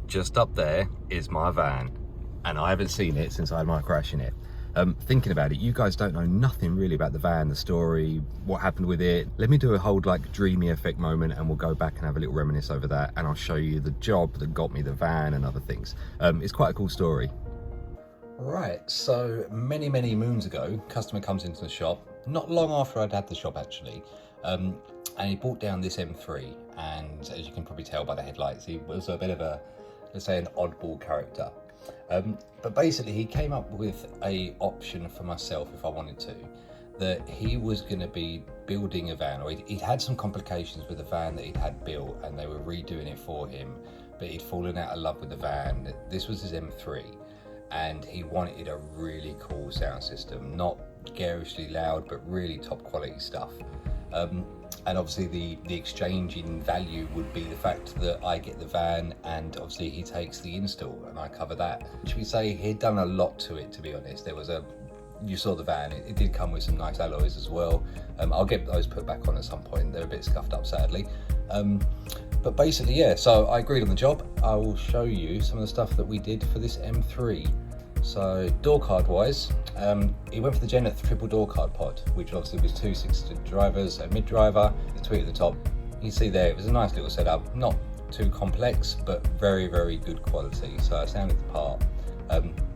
just up there is my van, and I haven't seen it since I had my crash in it. Thinking about it, you guys don't know nothing really about the van, the story, what happened with it. Let me do a whole like dreamy effect moment, and we'll go back and have a little reminisce over that, and I'll show you the job that got me the van and other things. It's quite a cool story. Right, so many moons ago, customer comes into the shop, not long after I'd had the shop actually, and he brought down this M3, and as you can probably tell by the headlights, he was a bit of a, let's say, an oddball character. But basically he came up with a option for myself, if I wanted to, that he was going to be building a van, or he'd had some complications with the van that he'd had built, and they were redoing it for him, but he'd fallen out of love with the van. This was his M3, and he wanted a really cool sound system, not garishly loud, but really top quality stuff. And obviously the exchange in value would be the fact that I get the van, and obviously he takes the install and I cover that. Should we say he'd done a lot to it, to be honest. There was you saw the van, it did come with some nice alloys as well. I'll get those put back on at some point. They're a bit scuffed up, sadly. But basically, yeah, so I agreed on the job. I will show you some of the stuff that we did for this M3. So door card wise, he went for the Zenith triple door card pod, which obviously was 2 6-cylinder drivers, a mid driver, the tweet at the top. You can see there, it was a nice little setup, not too complex, but very good quality. So I sounded the part.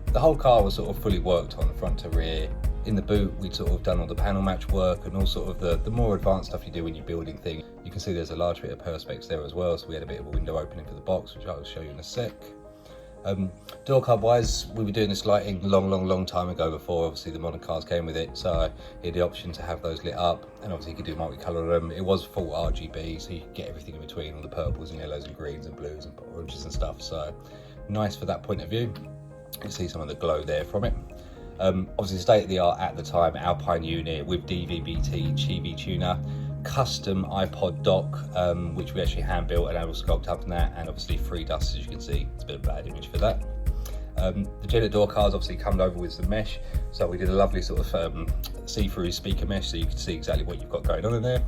The whole car was sort of fully worked on front to rear. In the boot, we'd sort of done all the panel match work and all sort of the more advanced stuff you do when you're building things. You can see there's a large bit of perspex there as well, so we had a bit of a window opening for the box, which I will show you in a sec. Door card wise, we were doing this lighting long time ago, before obviously the modern cars came with it, so he had the option to have those lit up, and obviously you could do multicolour them. It was full RGB, so you could get everything in between, all the purples and yellows and greens and blues and oranges and stuff, so nice for that point of view. You can see some of the glow there from it. Obviously state of the art at the time, Alpine unit with DVB-T Chibi tuner, custom iPod dock, which we actually hand built and had all sculpted up in that, and obviously free dust, as you can see. It's a bit of a bad image for that. The Zenith door cards obviously come over with some mesh, so we did a lovely sort of see-through speaker mesh, so you can see exactly what you've got going on in there.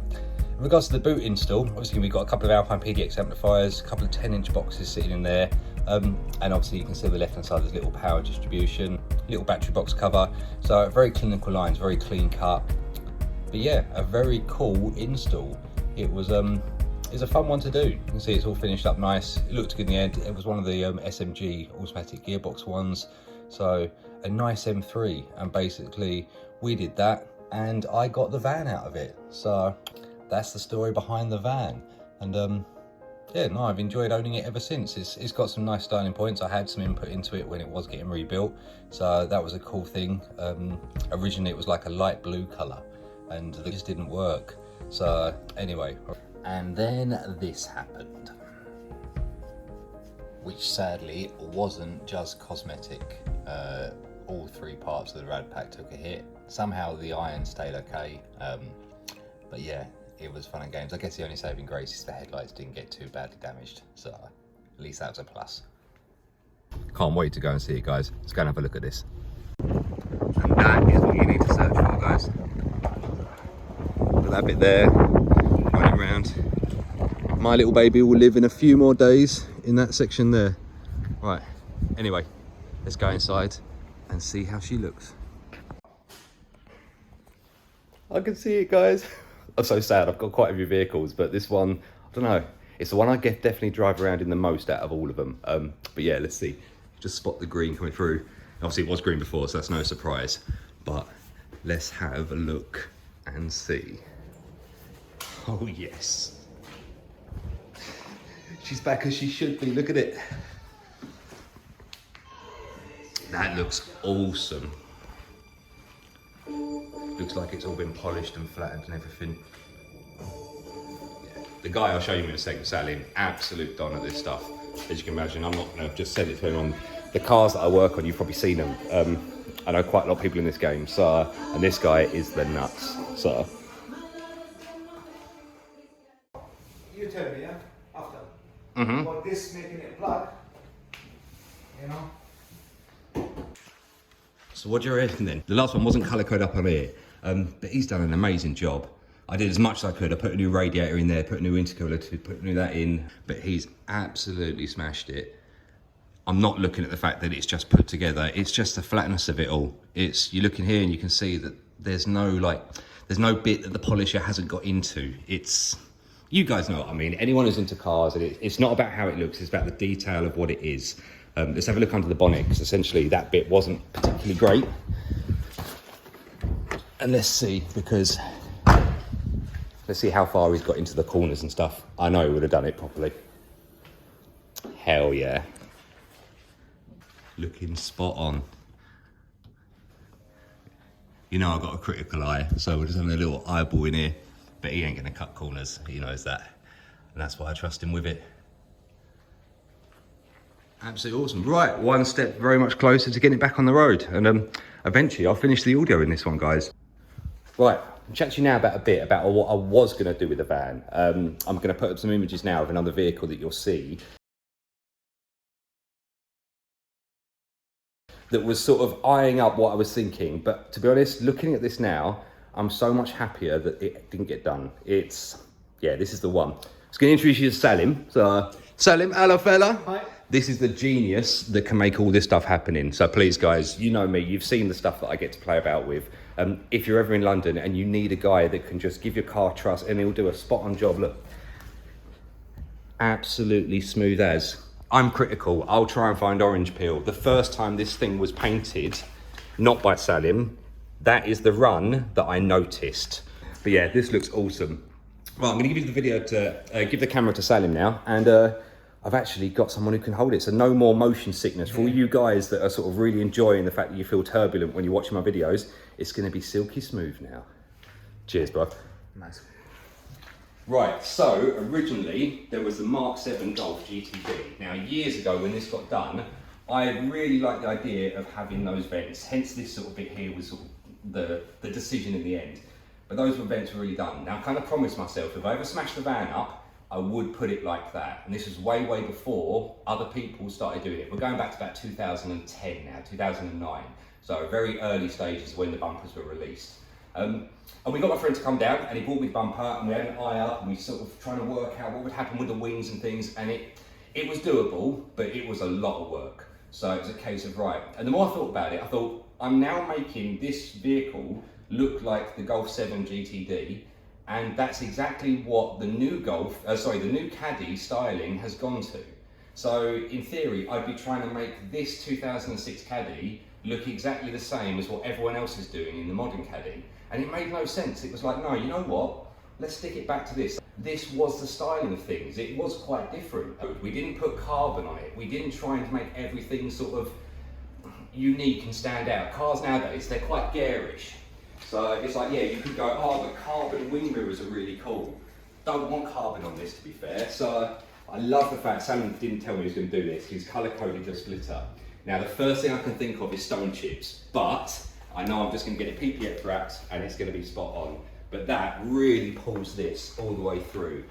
In regards to the boot install, obviously we've got a couple of Alpine PDX amplifiers, a couple of 10-inch boxes sitting in there, and obviously you can see on the left-hand side there's little power distribution, little battery box cover, so very clinical lines, very clean cut. But yeah, a very cool install. It was a fun one to do. You can see it's all finished up nice. It looked good in the end. It was one of the SMG automatic gearbox ones, so a nice M3, and basically we did that and I got the van out of it. So that's the story behind the van, and yeah, no, I've enjoyed owning it ever since. It's got some nice styling points. I had some input into it when it was getting rebuilt, so that was a cool thing. Originally it was like a light blue colour, and it just didn't work. So anyway, and then this happened, which sadly wasn't just cosmetic. All three parts of the rad pack took a hit. Somehow the iron stayed okay, but yeah, it was fun and games. I guess the only saving grace is the headlights didn't get too badly damaged, so at least that was a plus. Can't wait to go and see it, guys. Let's go and have a look at this. And that is what you need to search for, guys. Look at that bit there, running around. My little baby will live in a few more days in that section there. Right, anyway, let's go inside and see how she looks. I can see it, guys. I'm so sad, I've got quite a few vehicles, but this one, I don't know, it's the one I definitely drive around in the most out of all of them. But yeah, let's see. Just spot the green coming through. Obviously it was green before, so that's no surprise, but let's have a look and see. Oh yes. She's back as she should be, look at it. That looks awesome. Looks like it's all been polished and flattened and everything. Yeah. The guy I'll show you in a second, Salim, absolute don at this stuff. As you can imagine, I'm not going to just send it to him on the cars that I work on. You've probably seen them. I know quite a lot of people in this game, so and this guy is the nuts. So you tell me, yeah, after. Mm-hmm. But this making it plug, you know. So what do you reckon then? The last one wasn't colour coded up on here, but he's done an amazing job. I did as much as I could. I put a new radiator in there, put a new intercooler to put new that in, but he's absolutely smashed it. I'm not looking at the fact that it's just put together. It's just the flatness of it all. You look in here and you can see that there's no bit that the polisher hasn't got into. You guys know what I mean. Anyone who's into cars, it's not about how it looks, it's about the detail of what it is. Let's have a look under the bonnet, because essentially that bit wasn't particularly great. And let's see how far he's got into the corners and stuff. I know he would have done it properly. Hell yeah. Looking spot on. You know I've got a critical eye, so we're just having a little eyeball in here. But he ain't gonna cut corners, he knows that. And that's why I trust him with it. Absolutely awesome. Right, one step very much closer to getting it back on the road. And eventually I'll finish the audio in this one, guys. Right, I'll chat to you now about what I was gonna do with the van. I'm gonna put up some images now of another vehicle that you'll see that was sort of eyeing up what I was thinking. But to be honest, looking at this now, I'm so much happier that it didn't get done. This is the one. I was going to introduce you to Salim. So, Salim, hello fella. Hi. This is the genius that can make all this stuff happening. So please guys, you know me, you've seen the stuff that I get to play about with. If you're ever in London and you need a guy that can just give your car trust and he'll do a spot on job, look, absolutely smooth as. I'm critical, I'll try and find orange peel. The first time this thing was painted, not by Salim, that is the run that I noticed. But yeah, this looks awesome. Right, I'm gonna give you the video give the camera to Salim now, and I've actually got someone who can hold it, so no more motion sickness. For all you guys that are sort of really enjoying the fact that you feel turbulent when you're watching my videos, it's gonna be silky smooth now. Cheers, bro. Nice. Right, so originally there was the Mark 7 Golf GTD. Now years ago when this got done, I really liked the idea of having those vents, hence this sort of bit here was sort of the decision in the end. But those vents were really done. Now I kind of promised myself if I ever smashed the van up, I would put it like that. And this was way, way before other people started doing it. We're going back to about 2010 now, 2009. So very early stages when the bumpers were released. And we got my friend to come down and he brought me the bumper and we had an eye up and we sort of trying to work out what would happen with the wings and things, and it was doable, but it was a lot of work. So it was a case of right. And the more I thought about it, I thought I'm now making this vehicle look like the Golf 7 GTD, and that's exactly what the new the new Caddy styling has gone to. So in theory, I'd be trying to make this 2006 Caddy look exactly the same as what everyone else is doing in the modern Caddy. And it made no sense. It was like, no, you know what? Let's stick it back to this. This was the styling of things. It was quite different. We didn't put carbon on it. We didn't try and make everything sort of unique and stand out. Cars nowadays, they're quite garish. So it's like, yeah, you could go, oh, but carbon wing mirrors are really cool. Don't want carbon on this, to be fair. So I love the fact Salim didn't tell me he was going to do this. He's colour-coded the splitter. Now, the first thing I can think of is stone chips, but I know I'm just going to get it PPF wrapped and it's going to be spot on. But that really pulls this all the way through.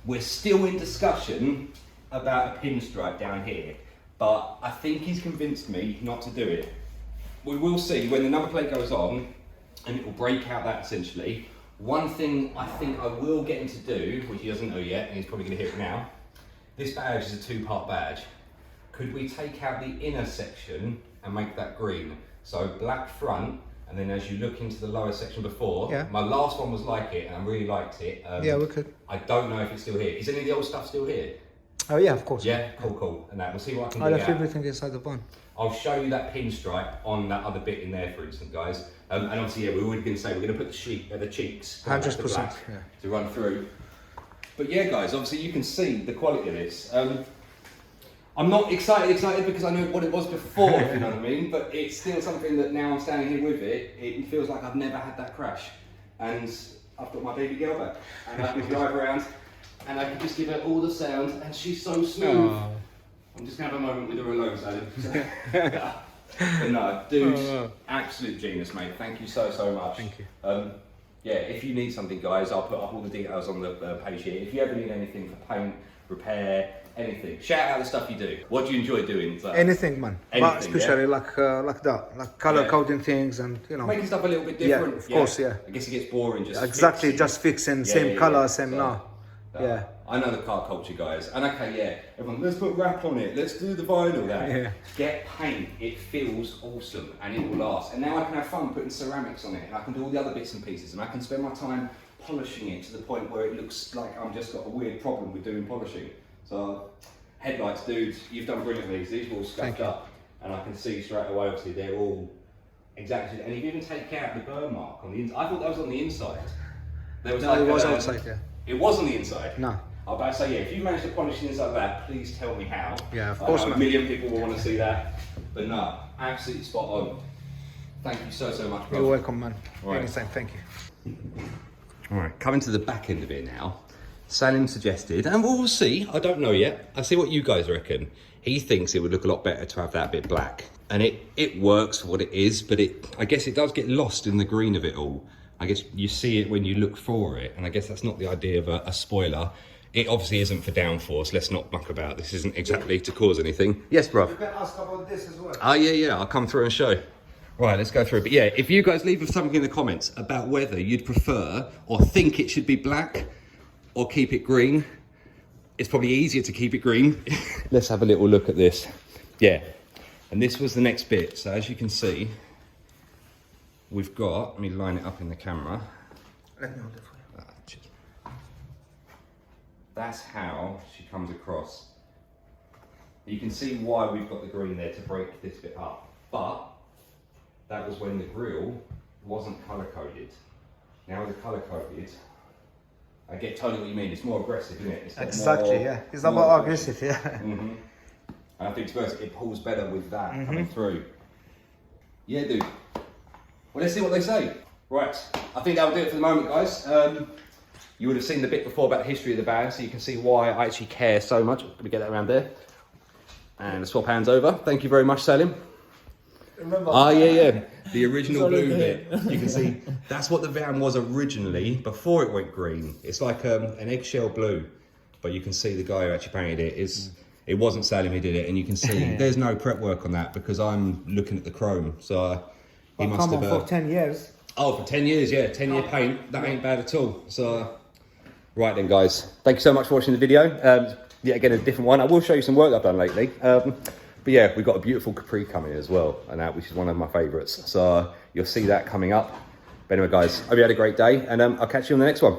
We're still in discussion about a pinstripe down here, but I think he's convinced me not to do it. We will see when the number plate goes on and it will break out that essentially. One thing I think I will get him to do, which he doesn't know yet, and he's probably going to hear it now, this badge is a two-part badge. Could we take out the inner section and make that green? So black front, and then as you look into the lower section before, yeah. My last one was like it, and I really liked it. Yeah, we could. I don't know if it's still here. Is any of the old stuff still here? Oh yeah, of course. Yeah, cool. And that, we'll see what I can do. I left everything inside the van. I'll show you that pinstripe on that other bit in there, for instance, guys. And obviously, yeah, we were going to say we're going to put the cheeks, 100%, yeah, to run through. But yeah, guys, obviously you can see the quality of this. I'm not excited because I know what it was before, if you know what I mean. But it's still something that now I'm standing here with it. It feels like I've never had that crash, and I've got my baby girl back, and I can drive around, and I can just give her all the sound, and she's so smooth. Aww. I'm just gonna have a moment with her alone, Salim. But no, dude, absolute genius, mate. Thank you so much. Thank you. Yeah, if you need something, guys, I'll put up all the details on the page here. If you ever need anything for paint, repair, anything, shout out the stuff you do. What do you enjoy doing? So, anything, man. Anything, but especially yeah? like that, like color coding things, and you know, making stuff a little bit different. Yeah, of course, yeah. I guess it gets boring just exactly, fixing. just fixing same color, same so, no. Yeah. I know the car culture, guys. And okay, yeah, everyone, let's put wrap on it. Let's do the vinyl. That get paint. It feels awesome, and it will last. And now I can have fun putting ceramics on it, and I can do all the other bits and pieces, and I can spend my time polishing it to the point where it looks like I'm just got a weird problem with doing polishing. So, headlights, dudes, you've done brilliantly. These are all scuffed up, and I can see straight away. Obviously, they're all exactly. And you even take out the burn mark on the inside. I thought that was on the inside. There was No, like it was outside, yeah. It was on the inside? No. I was about to say, yeah, if you manage to polish the inside of that, please tell me how. Yeah, of course, I know man. a million people will want to see that. But no, absolutely spot on. Thank you so much, bro. You're welcome, man. Right. Anytime, thank you. All right, coming to the back end of it now. Salim suggested, and we'll see, I don't know yet. I see what you guys reckon. He thinks it would look a lot better to have that bit black. And it works for what it is, but I guess it does get lost in the green of it all. I guess you see it when you look for it, and I guess that's not the idea of a spoiler. It obviously isn't for downforce, let's not muck about. This isn't exactly to cause anything. Yes, bruv. You can ask about this as well. Oh, yeah, I'll come through and show. Right, let's go through. But yeah, if you guys leave us something in the comments about whether you'd prefer or think it should be black or keep it green, it's probably easier to keep it green. Let's have a little look at this. Yeah, and this was the next bit. So as you can see, we've got, let me line it up in the camera. Let me hold it for you. That's how she comes across. You can see why we've got the green there to break this bit up. But that was when the grille wasn't colour coded. Now with the colour coded, I get totally what you mean. It's more aggressive, isn't it? It's got Exactly, more, yeah. It's more about aggressive, yeah. Mm-hmm. And I think to be honest, it pulls better with that coming through. Yeah, dude. Well, let's see what they say. Right, I think that'll do it for the moment, guys. You would have seen the bit before about the history of the band, so you can see why I actually care so much. Let me get that around there. And the swap hands over. Thank you very much, Salim. Remember? Ah, yeah. The original blue bit. You can see that's what the van was originally before it went green. It's like an eggshell blue, but you can see the guy who actually painted it it wasn't Salim who did it, and you can see there's no prep work on that because I'm looking at the chrome. So he must have. For 10 years. Oh, for 10 years, yeah, 10-year paint. That ain't bad at all. So, right then, guys. Thank you so much for watching the video. Yeah, again, a different one. I will show you some work I've done lately. But yeah, we've got a beautiful Capri coming as well, and that which is one of my favourites. So you'll see that coming up. But anyway, guys, hope you had a great day, and I'll catch you on the next one.